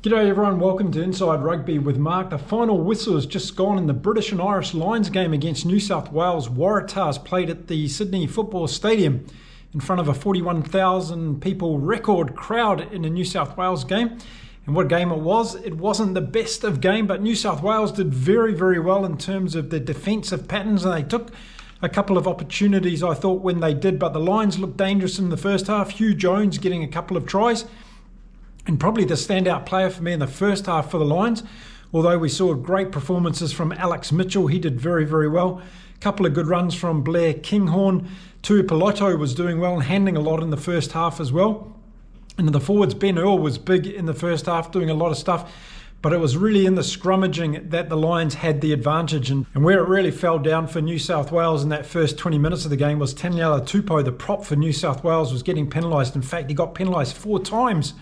G'day everyone, welcome to Inside Rugby with Mark. The final whistle has just gone in the British and Irish Lions game against New South Wales Waratahs, played at the Sydney Football Stadium in front of a 41,000 people record crowd in a New South Wales game. And what a game it was. It wasn't the best of game, but New South Wales did very, very well in terms of the defensive patterns, and they took a couple of opportunities, I thought, when they did, but the Lions looked dangerous in the first half. Hugh Jones getting a couple of tries, and probably the standout player for me in the first half for the Lions, although we saw great performances from Alex Mitchell. He did very, very well. A couple of good runs from Blair Kinghorn. Tuipulotu was doing well and handling a lot in the first half as well. And the forwards, Ben Earl was big in the first half, doing a lot of stuff. But it was really in the scrummaging that the Lions had the advantage. And where it really fell down for New South Wales in that first 20 minutes of the game was Taniela Tupou, the prop for New South Wales, was getting penalised. In fact, he got penalised 4 times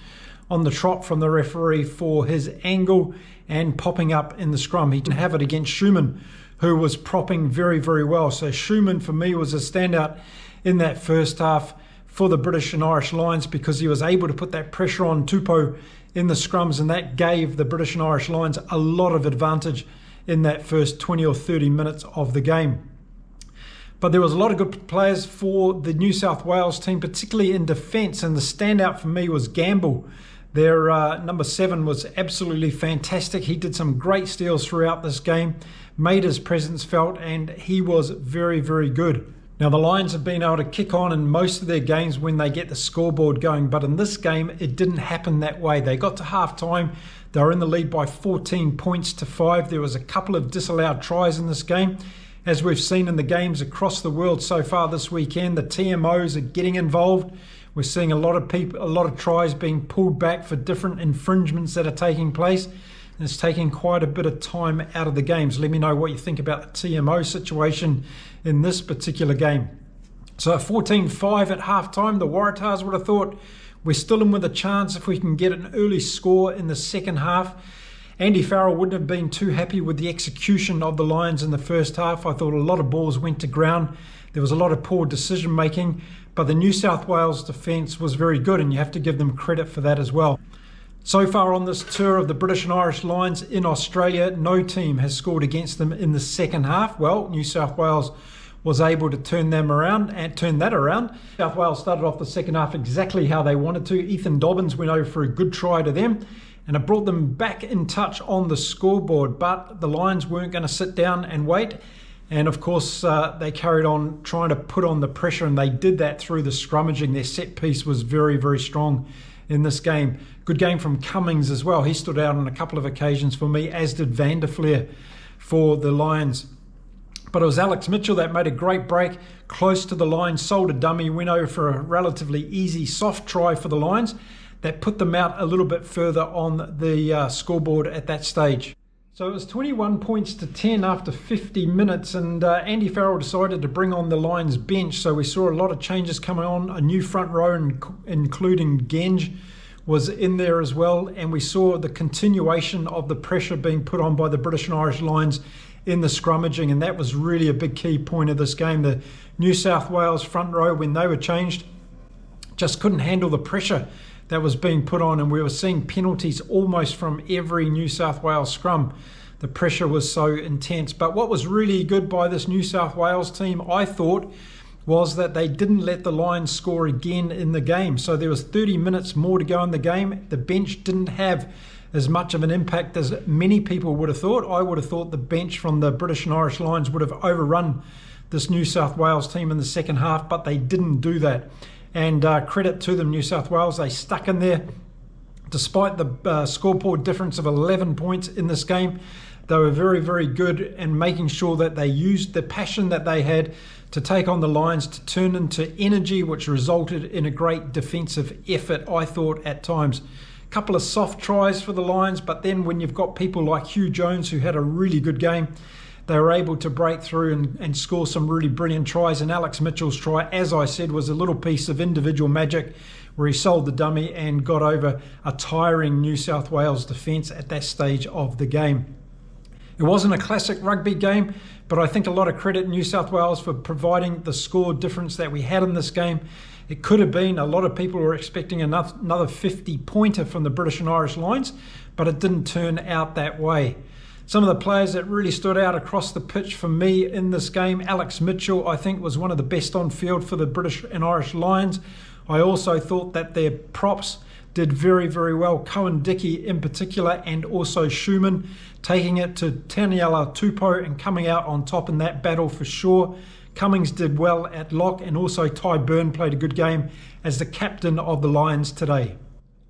on the trot from the referee for his angle and popping up in the scrum. He didn't have it against Schumann, who was propping very, very well. So Schumann, for me, was a standout in that first half for the British and Irish Lions because he was able to put that pressure on Tupou in the scrums, and that gave the British and Irish Lions a lot of advantage in that first 20 or 30 minutes of the game. But there was a lot of good players for the New South Wales team, particularly in defence, and the standout for me was Gamble. Their number 7 was absolutely fantastic. He did some great steals throughout this game, made his presence felt, and he was very, very good. Now, the Lions have been able to kick on in most of their games when they get the scoreboard going, but in this game, it didn't happen that way. They got to half-time. They were in the lead by 14 points to 5. There was a couple of disallowed tries in this game. As we've seen in the games across the world so far this weekend, the TMOs are getting involved. We're seeing a lot of tries being pulled back for different infringements that are taking place. And it's taking quite a bit of time out of the games. Let me know what you think about the TMO situation in this particular game. So 14-5 at halftime, the Waratahs would have thought we're still in with a chance if we can get an early score in the second half. Andy Farrell wouldn't have been too happy with the execution of the Lions in the first half. I thought a lot of balls went to ground. There was a lot of poor decision making, but the New South Wales defence was very good, and you have to give them credit for that as well. So far on this tour of the British and Irish Lions in Australia, no team has scored against them in the second half. Well, New South Wales was able to turn that around. South Wales started off the second half exactly how they wanted to. Ethan Dobbins went over for a good try to them, and it brought them back in touch on the scoreboard. But the Lions weren't going to sit down and wait. And of course, they carried on trying to put on the pressure, and they did that through the scrummaging. Their set piece was very, very strong in this game. Good game from Cummings as well. He stood out on a couple of occasions for me, as did Van der Fleer for the Lions. But it was Alex Mitchell that made a great break close to the line, sold a dummy, went over for a relatively easy, soft try for the Lions that put them out a little bit further on the scoreboard at that stage. So it was 21 points to 10 after 50 minutes, and Andy Farrell decided to bring on the Lions bench. So we saw a lot of changes coming on. A new front row, including Genge, was in there as well. And we saw the continuation of the pressure being put on by the British and Irish Lions in the scrummaging. And that was really a big key point of this game. The New South Wales front row, when they were changed, just couldn't handle the pressure that was being put on, and we were seeing penalties almost from every New South Wales scrum. The pressure was so intense. But what was really good by this New South Wales team, I thought, was that they didn't let the Lions score again in the game. So there was 30 minutes more to go in the game. The bench didn't have as much of an impact as many people would have thought. I would have thought the bench from the British and Irish Lions would have overrun this New South Wales team in the second half, but they didn't do that. And credit to them, New South Wales. They stuck in there. Despite the scoreboard difference of 11 points in this game, they were very, very good in making sure that they used the passion that they had to take on the Lions, to turn into energy, which resulted in a great defensive effort, I thought, at times. A couple of soft tries for the Lions, but then when you've got people like Hugh Jones, who had a really good game, they were able to break through and score some really brilliant tries. And Alex Mitchell's try, as I said, was a little piece of individual magic where he sold the dummy and got over a tiring New South Wales defence at that stage of the game. It wasn't a classic rugby game, but I think a lot of credit New South Wales for providing the score difference that we had in this game. It could have been, a lot of people were expecting another 50-pointer from the British and Irish Lions, but it didn't turn out that way. Some of the players that really stood out across the pitch for me in this game, Alex Mitchell, I think was one of the best on field for the British and Irish Lions. I also thought that their props did very, very well. Cohen Dickey in particular, and also Schumann, taking it to Taniela Tupou and coming out on top in that battle for sure. Cummings did well at lock, and also Ty Byrne played a good game as the captain of the Lions today.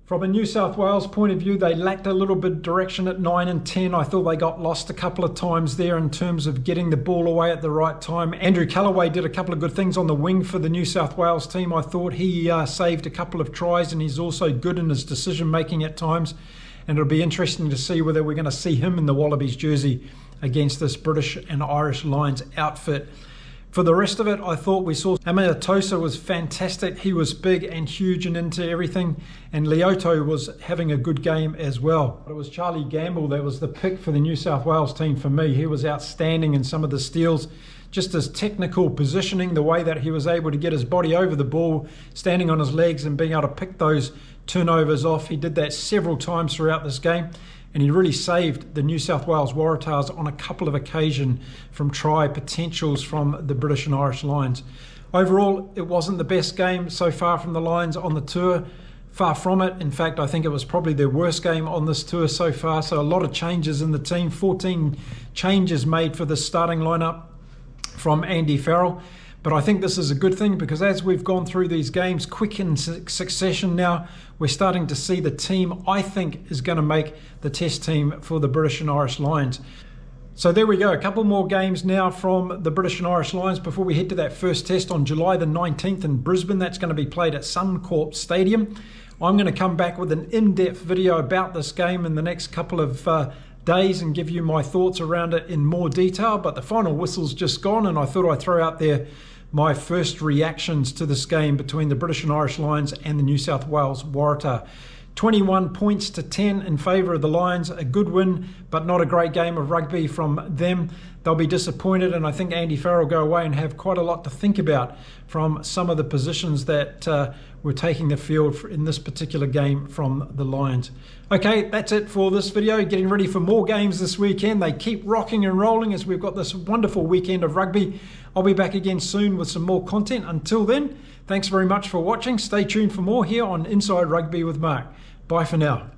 From a New South Wales point of view, they lacked a little bit of direction at 9 and 10. I thought they got lost a couple of times there in terms of getting the ball away at the right time. Andrew Callaway did a couple of good things on the wing for the New South Wales team. I thought he saved a couple of tries, and he's also good in his decision making at times. And it'll be interesting to see whether we're going to see him in the Wallabies jersey against this British and Irish Lions outfit. For the rest of it, I thought we saw Amir Tosa was fantastic. He was big and huge and into everything. And Leoto was having a good game as well. It was Charlie Gamble that was the pick for the New South Wales team for me. He was outstanding in some of the steals. Just his technical positioning, the way that he was able to get his body over the ball, standing on his legs and being able to pick those turnovers off. He did that several times throughout this game. And he really saved the New South Wales Waratahs on a couple of occasions from try potentials from the British and Irish Lions. Overall, it wasn't the best game so far from the Lions on the tour. Far from it. In fact, I think it was probably their worst game on this tour so far. So a lot of changes in the team. 14 changes made for the starting lineup from Andy Farrell. But I think this is a good thing, because as we've gone through these games quick in succession now, we're starting to see the team I think is going to make the test team for the British and Irish Lions. So there we go, a couple more games now from the British and Irish Lions before we head to that first test on July the 19th in Brisbane. That's going to be played at Suncorp Stadium. I'm going to come back with an in-depth video about this game in the next couple of days and give you my thoughts around it in more detail. But the final whistle's just gone, and I thought I'd throw out there my first reactions to this game between the British and Irish Lions and the New South Wales Waratahs. 21 points to 10 in favour of the Lions. A good win, but not a great game of rugby from them. They'll be disappointed, and I think Andy Farrell will go away and have quite a lot to think about from some of the positions that were taking the field in this particular game from the Lions. Okay, that's it for this video. Getting ready for more games this weekend. They keep rocking and rolling as we've got this wonderful weekend of rugby. I'll be back again soon with some more content. Until then, thanks very much for watching. Stay tuned for more here on Inside Rugby with Mark. Bye for now.